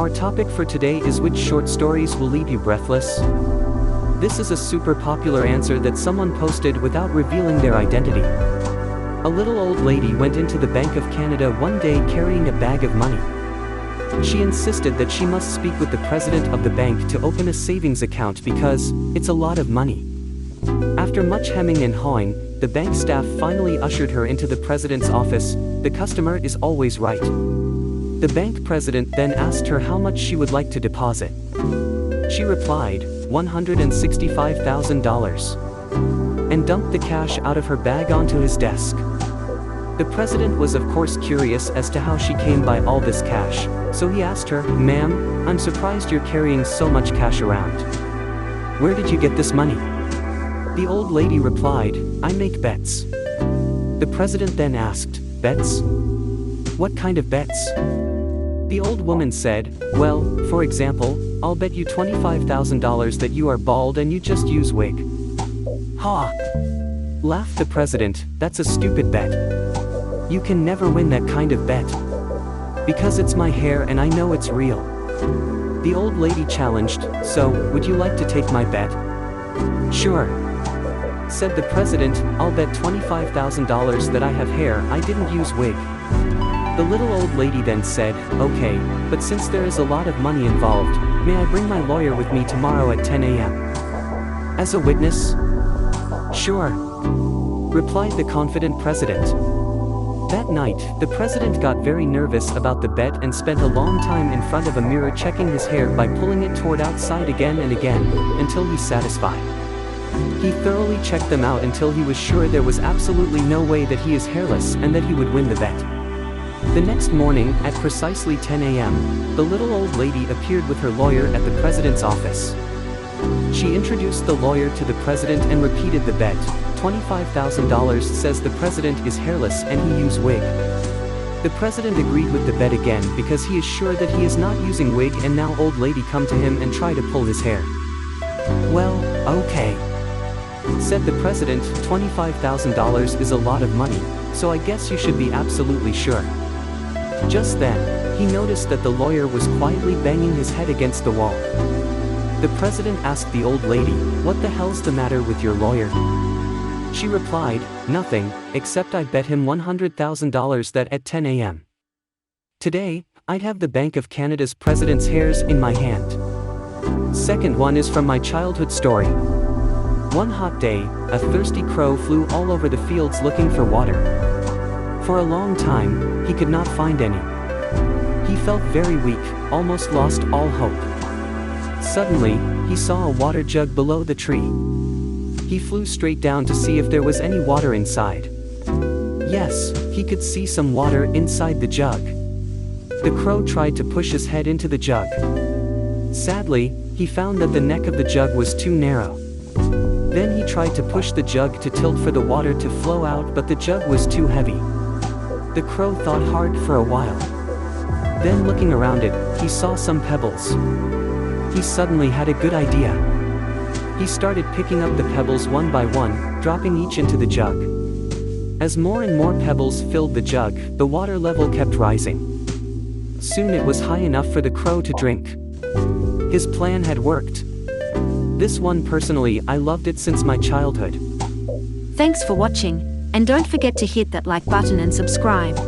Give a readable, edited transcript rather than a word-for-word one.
Our topic for today is which short stories will leave you breathless? This is a super popular answer that someone posted without revealing their identity. A little old lady went into the Bank of Canada one day carrying a bag of money. She insisted that she must speak with the president of the bank to open a savings account because it's a lot of money. After much hemming and hawing, the bank staff finally ushered her into the president's office. The customer is always right. The bank president then asked her how much she would like to deposit. She replied, $165,000, and dumped the cash out of her bag onto his desk. The president was of course curious as to how she came by all this cash, so he asked her, "Ma'am, I'm surprised you're carrying so much cash around. Where did you get this money?" The old lady replied, "I make bets." The president then asked, "Bets? What kind of bets?" The old woman said, "Well, for example, I'll bet you $25,000 that you are bald and you just use wig." "Ha!" laughed the president, "That's a stupid bet. You can never win that kind of bet. Because it's my hair and I know it's real." The old lady challenged, "So, would you like to take my bet?" "Sure," said the president, "I'll bet $25,000 that I have hair, I didn't use wig." The little old lady then said, "Okay, but since there is a lot of money involved, may I bring my lawyer with me tomorrow at 10 a.m. as a witness?" "Sure," replied the confident president. That night, the president got very nervous about the bet and spent a long time in front of a mirror checking his hair by pulling it toward outside again and again, until he's satisfied. He thoroughly checked them out until he was sure there was absolutely no way that he is hairless and that he would win the bet. The next morning, at precisely 10 a.m., the little old lady appeared with her lawyer at the president's office. She introduced the lawyer to the president and repeated the bet. $25,000 says the president is hairless and he uses wig. The president agreed with the bet again because he is sure that he is not using wig, and now old lady come to him and try to pull his hair. "Well, okay," said the president, $25,000 is a lot of money, so I guess you should be absolutely sure. Just then, he noticed that the lawyer was quietly banging his head against the wall. The president asked the old lady, "What the hell's the matter with your lawyer?" She replied, "Nothing, except I bet him $100,000 that at 10 a.m. today, I'd have the Bank of Canada's president's hairs in my hand." Second one is from my childhood story. One hot day, a thirsty crow flew all over the fields looking for water. For a long time, he could not find any. He felt very weak, almost lost all hope. Suddenly, he saw a water jug below the tree. He flew straight down to see if there was any water inside. Yes, he could see some water inside the jug. The crow tried to push his head into the jug. Sadly, he found that the neck of the jug was too narrow. Then he tried to push the jug to tilt for the water to flow out, but the jug was too heavy. The crow thought hard for a while. Then looking around it, he saw some pebbles. He suddenly had a good idea. He started picking up the pebbles one by one, dropping each into the jug. As more and more pebbles filled the jug, the water level kept rising. Soon it was high enough for the crow to drink. His plan had worked. This one personally, I loved it since my childhood. Thanks for watching, and don't forget to hit that like button and subscribe.